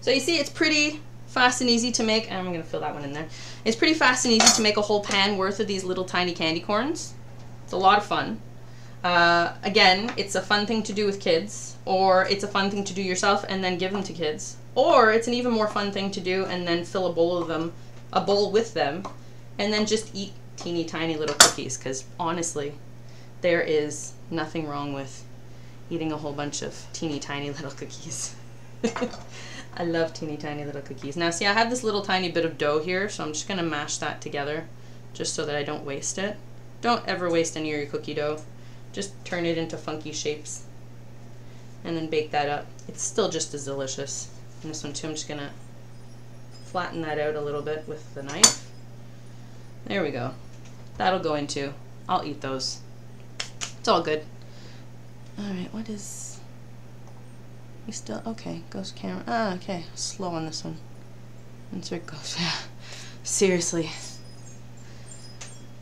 So you see, it's pretty fast and easy to make. I'm gonna fill that one in there. It's pretty fast and easy to make a whole pan worth of these little tiny candy corns. It's a lot of fun. Again, it's a fun thing to do with kids, or it's a fun thing to do yourself and then give them to kids, or it's an even more fun thing to do and then fill a bowl with them, and then just eat teeny tiny little cookies. Because honestly, there is nothing wrong with eating a whole bunch of teeny tiny little cookies. I love teeny tiny little cookies. Now see, I have this little tiny bit of dough here, so I'm just gonna mash that together just so that I don't waste it. Don't ever waste any of your cookie dough. Just turn it into funky shapes and then bake that up. It's still just as delicious. And this one too, I'm just gonna flatten that out a little bit with the knife. There we go. That'll go into, I'll eat those. It's all good. Alright, what is... We still... Okay, ghost camera. Ah, okay. Slow on this one. Insert ghost. Seriously.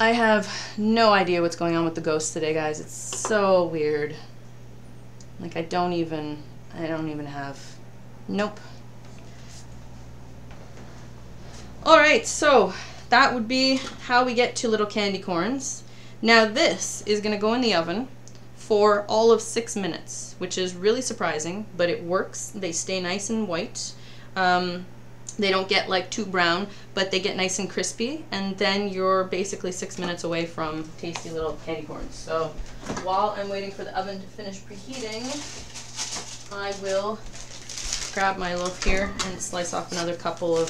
I have no idea what's going on with the ghost today, guys. It's so weird. Like, I don't even have... Nope. Alright, so that would be how we get to little candy corns. Now this is going to go in the oven for all of 6 minutes, which is really surprising, but it works. They stay nice and white. They don't get like too brown, but they get nice and crispy, and then you're basically 6 minutes away from tasty little candy corns. So while I'm waiting for the oven to finish preheating, I will grab my loaf here and slice off another couple of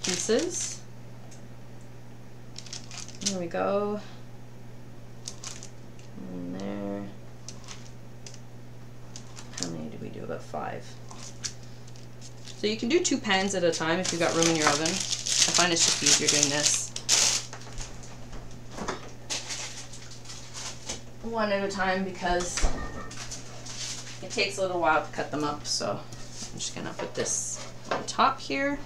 pieces. There we go. And there. How many did we do? About 5. So you can do 2 pans at a time if you've got room in your oven. I find it's just easier doing this. One at a time because it takes a little while to cut them up. So I'm just gonna put this on top here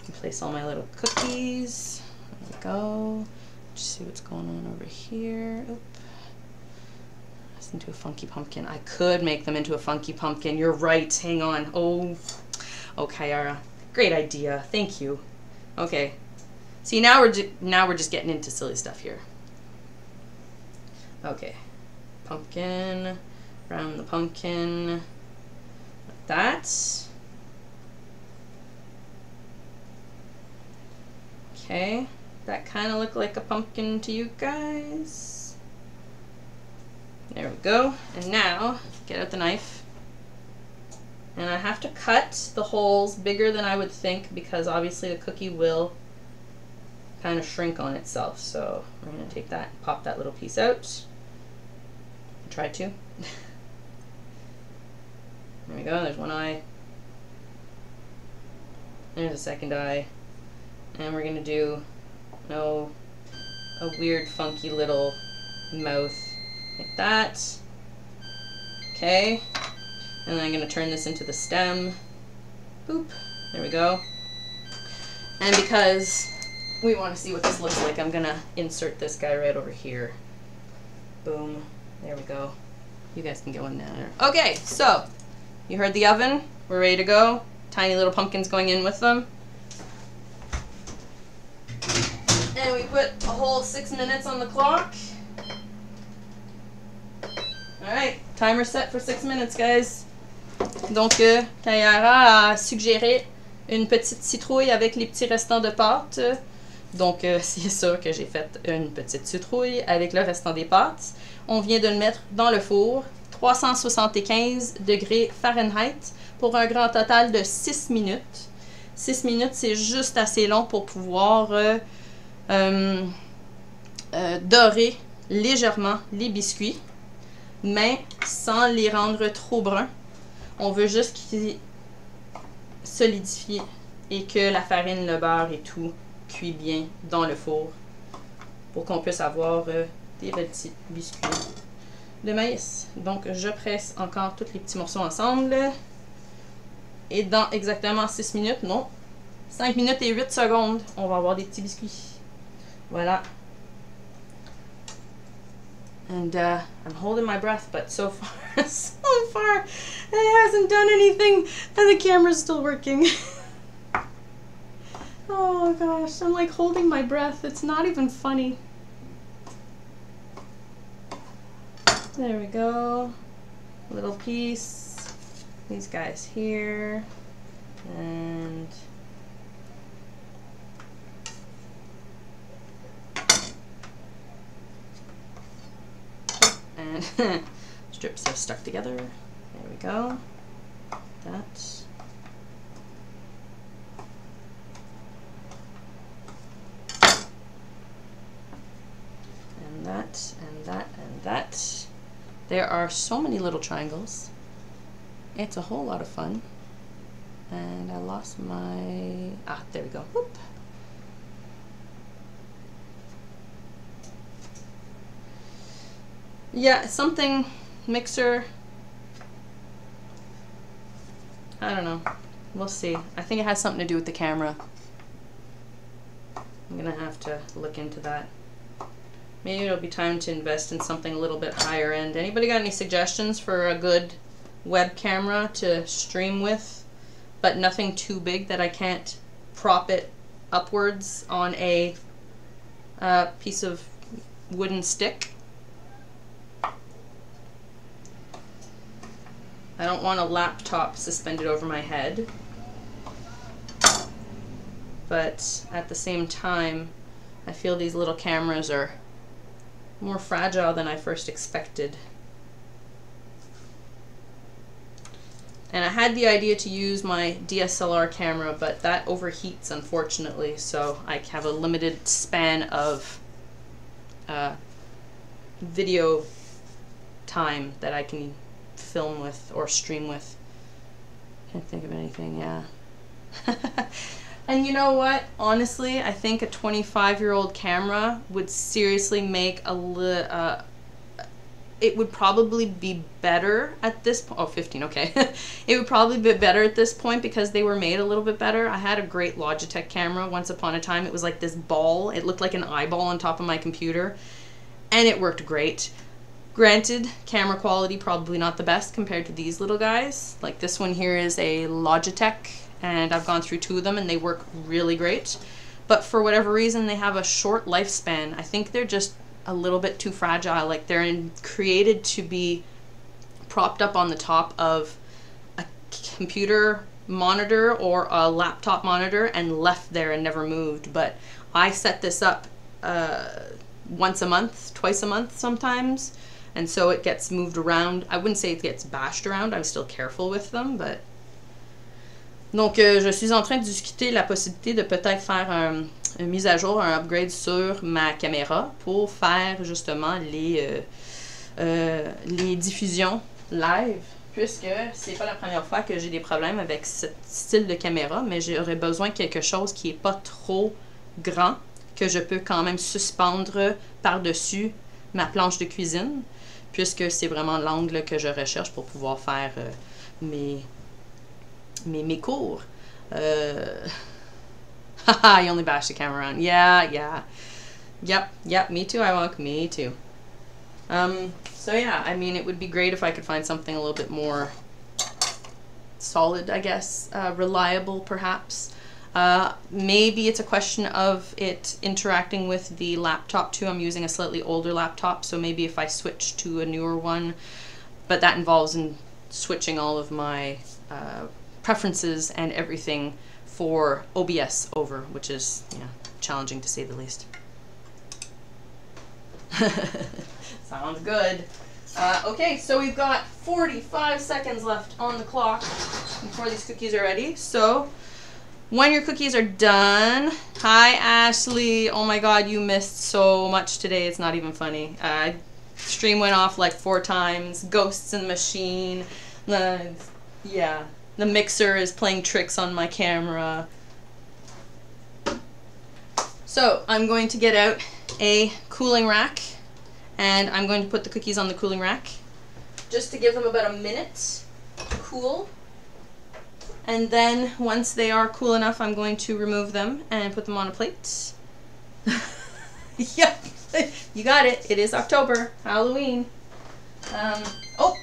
and place all my little cookies. There we go. Just see what's going on over here. Oop. That's into a funky pumpkin. I could make them into a funky pumpkin. You're right. Hang on. Oh. Okay, Ara. Great idea. Thank you. Okay. See, now we're just getting into silly stuff here. Okay. Pumpkin. Around the pumpkin. Like that. Okay. That kind of look like a pumpkin to you guys. There we go. And now, get out the knife. And I have to cut the holes bigger than I would think because obviously the cookie will kind of shrink on itself. So we're going to take that and pop that little piece out. Try to. There we go. There's one eye. There's a second eye. And we're going to do a weird funky little mouth like that. Okay. And then I'm going to turn this into the stem. Boop. There we go. And because we want to see what this looks like, I'm going to insert this guy right over here. Boom. There we go. You guys can get one down there. Okay, so you heard the oven. We're ready to go. Tiny little pumpkins going in with them. And we put a whole 6 minutes on the clock. Alright, timer set for 6 minutes, guys. Donc, Tayara a suggéré une petite citrouille avec les petits restants de pâte. Donc, c'est sûr que j'ai fait une petite citrouille avec le restant des pâtes. On vient de le mettre dans le four, 375 degrés Fahrenheit, pour un grand total de 6 minutes. 6 minutes, c'est juste assez long pour pouvoir dorer légèrement les biscuits, mais sans les rendre trop bruns. On veut juste qu'ils solidifient et que la farine, le beurre et tout cuit bien dans le four pour qu'on puisse avoir des petits biscuits de maïs. Donc, je presse encore tous les petits morceaux ensemble. Et dans exactement 6 minutes, non, 5 minutes et 8 secondes, on va avoir des petits biscuits. Voilà. And I'm holding my breath, but so far, it hasn't done anything, and the camera's still working. Oh gosh, I'm like holding my breath. It's not even funny. There we go. Little piece. These guys here. And strips are stuck together. There we go. That. And that, and that, and that. There are so many little triangles. It's a whole lot of fun. And I lost my... Ah, there we go. Whoop. Yeah, something mixer. I don't know. We'll see. I think it has something to do with the camera. I'm gonna have to look into that. Maybe it'll be time to invest in something a little bit higher end. Anybody got any suggestions for a good web camera to stream with, but nothing too big that I can't prop it upwards on a piece of wooden stick? I don't want a laptop suspended over my head. but at the same time, I feel these little cameras are more fragile than I first expected. And I had the idea to use my DSLR camera, but that overheats, unfortunately, so I have a limited span of video time that I can film with or stream with. Can't think of anything, yeah. And you know what? Honestly, I think a 25-year-old camera would seriously make it would probably be better at this point. Oh, 15, okay. It would probably be better at this point because they were made a little bit better. I had a great Logitech camera once upon a time. It was like this ball. It looked like an eyeball on top of my computer, and it worked great. Granted, camera quality probably not the best compared to these little guys. Like this one here is a Logitech, and I've gone through 2 of them and they work really great. But for whatever reason, they have a short lifespan. I think they're just a little bit too fragile. Like they're created to be propped up on the top of a computer monitor or a laptop monitor and left there and never moved. But I set this up once a month, twice a month sometimes, and so it gets moved around. I wouldn't say it gets bashed around. I'm still careful with them, but donc je suis en train de discuter la possibilité de peut-être faire une mise à jour, un upgrade sur ma caméra pour faire justement les diffusions live, puisque c'est pas la première fois que j'ai des problèmes avec ce style de caméra, mais j'aurais besoin de quelque chose qui est pas trop grand, que je peux quand même suspendre par-dessus ma planche de cuisine, puisque c'est vraiment l'angle que je recherche pour pouvoir faire mes cours. Haha, you only bashed the camera around. Yeah. Yep, me too, me too. So yeah, I mean, it would be great if I could find something a little bit more solid, I guess, reliable perhaps. Maybe it's a question of it interacting with the laptop too. I'm using a slightly older laptop, so maybe if I switch to a newer one, but that involves in switching all of my preferences and everything for OBS over, which is, yeah, challenging to say the least. Sounds good. Okay, so we've got 45 seconds left on the clock before these cookies are ready. So when your cookies are done, hi Ashley, oh my god, you missed so much today, it's not even funny. Stream went off like 4 times, ghosts in the machine, yeah. The mixer is playing tricks on my camera. So I'm going to get out a cooling rack and I'm going to put the cookies on the cooling rack just to give them about a minute to cool. And then once they are cool enough, I'm going to remove them and put them on a plate. Yep, you got it. It is October, Halloween. Oh,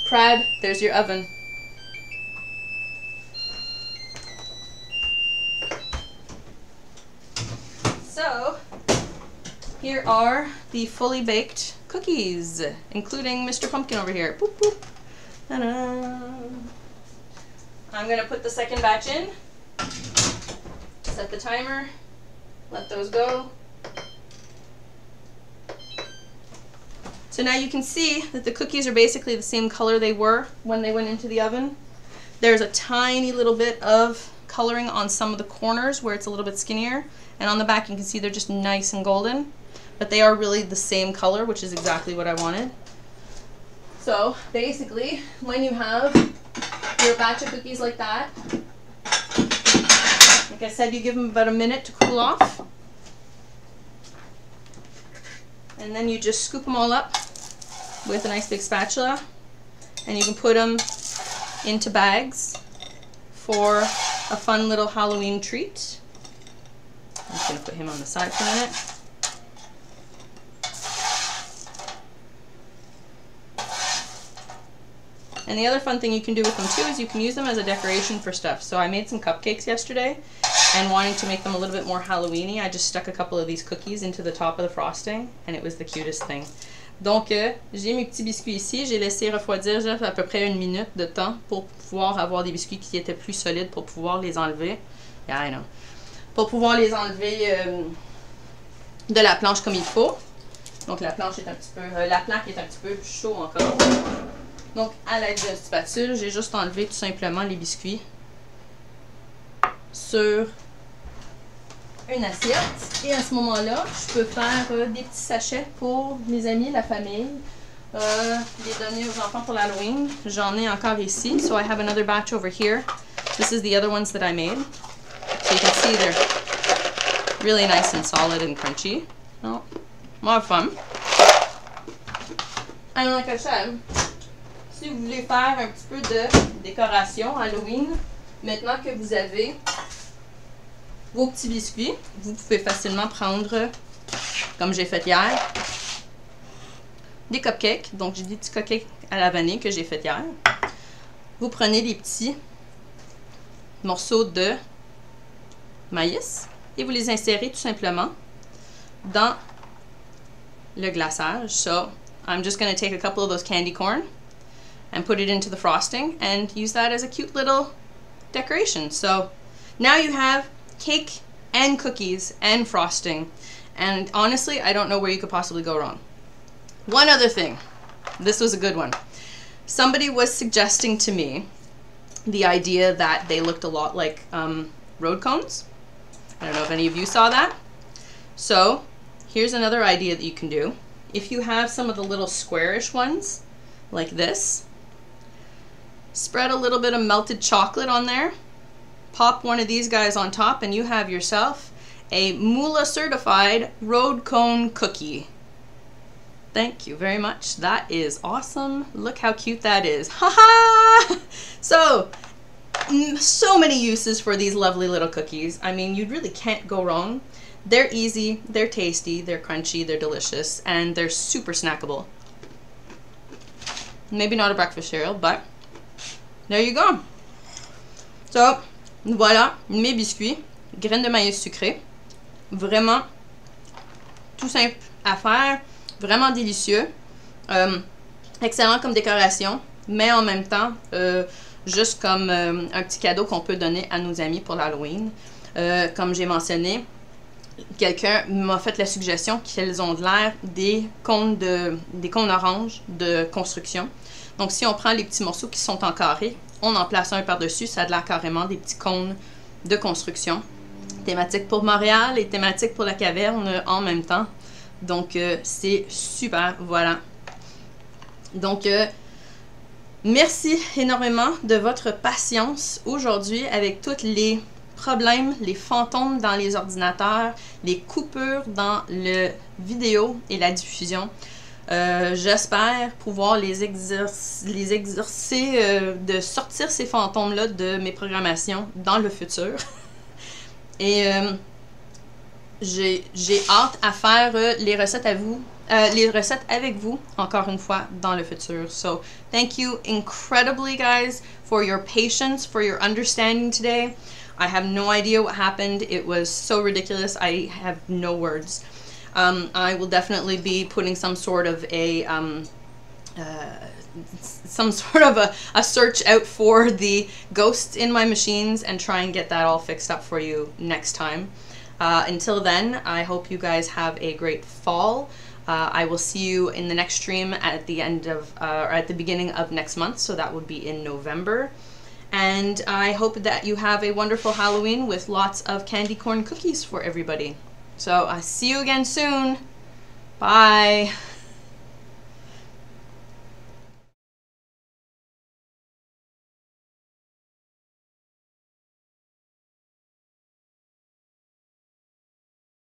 Prad, there's your oven. So, here are the fully baked cookies, including Mr. Pumpkin over here. Boop, boop. Ta-da. I'm going to put the second batch in, set the timer, let those go. So now you can see that the cookies are basically the same color they were when they went into the oven. There's a tiny little bit of coloring on some of the corners where it's a little bit skinnier. And on the back you can see they're just nice and golden, but they are really the same color, which is exactly what I wanted. So basically, when you have your batch of cookies like that, like I said, you give them about a minute to cool off. And then you just scoop them all up with a nice big spatula, and you can put them into bags for a fun little Halloween treat. I'm just going to put him on the side for a minute. And the other fun thing you can do with them too is you can use them as a decoration for stuff. So I made some cupcakes yesterday, and wanting to make them a little bit more Halloween-y, I just stuck a couple of these cookies into the top of the frosting, and it was the cutest thing. Donc, j'ai mes petits biscuits ici. J'ai laissé refroidir juste à peu près 1 minute de temps pour pouvoir avoir des biscuits qui étaient plus solides pour pouvoir les enlever. Yeah, I know. pour pouvoir les enlever de la planche comme il faut. Donc la planche est un petit peu, la plaque est un petit peu chaud encore. Donc à l'aide d'une spatule, j'ai juste enlevé tout simplement les biscuits sur une assiette. Et à ce moment-là, je peux faire des petits sachets pour mes amis, la famille. Les donner aux enfants pour l'Halloween. J'en ai encore ici. So I have another batch over here. This is the other ones that I made. So you can see they're really nice and solid and crunchy. Oh, a lot of fun. And like I said, si vous voulez faire un petit peu de décoration Halloween, maintenant que vous avez vos petits biscuits, vous pouvez facilement prendre, comme j'ai fait hier, des cupcakes. Donc j'ai des petits cupcakes à la vanille que j'ai fait hier. Vous prenez des petits morceaux de maïs et vous les insérez tout simplement dans le glaçage. So I'm just going to take a couple of those candy corn and put it into the frosting and use that as a cute little decoration. So now you have cake and cookies and frosting, and honestly I don't know where you could possibly go wrong. One other thing, this was a good one. Somebody was suggesting to me the idea that they looked a lot like road cones. I don't know if any of you saw that. So here's another idea that you can do. If you have some of the little squarish ones like this, spread a little bit of melted chocolate on there, pop one of these guys on top, and you have yourself a Moolah certified road cone cookie. Thank you very much. That is awesome. Look how cute that is. Haha! So many uses for these lovely little cookies. I mean, you really can't go wrong. They're easy, they're tasty, they're crunchy, they're delicious, and they're super snackable. Maybe not a breakfast cereal, but there you go. So, voilà mes biscuits, graines de maïs sucrées. Vraiment tout simple à faire, vraiment délicieux. Excellent comme décoration, mais en même temps, juste comme un petit cadeau qu'on peut donner à nos amis pour l'Halloween. Comme j'ai mentionné, quelqu'un m'a fait la suggestion qu'elles ont de l'air des cônes oranges de construction. Donc si on prend les petits morceaux qui sont en carré, on en place un par-dessus, ça a de l'air carrément des petits cônes de construction. Thématique pour Montréal et thématique pour la caverne en même temps. Donc c'est super, voilà. Donc merci énormément de votre patience aujourd'hui avec toutes les problèmes, les fantômes dans les ordinateurs, les coupures dans le vidéo et la diffusion. J'espère pouvoir les exercer, de sortir ces fantômes-là de mes programmations dans le futur. Et j'ai hâte à faire les recettes avec vous, encore une fois, dans le futur. So, thank you incredibly, guys, for your patience, for your understanding today. I have no idea what happened. It was so ridiculous. I have no words. I will definitely be putting some sort of a search out for the ghosts in my machines and try and get that all fixed up for you next time. Until then, I hope you guys have a great fall. I will see you in the next stream at the end of, or at the beginning of next month, so that would be in November. And I hope that you have a wonderful Halloween with lots of candy corn cookies for everybody. So I'll see you again soon. Bye.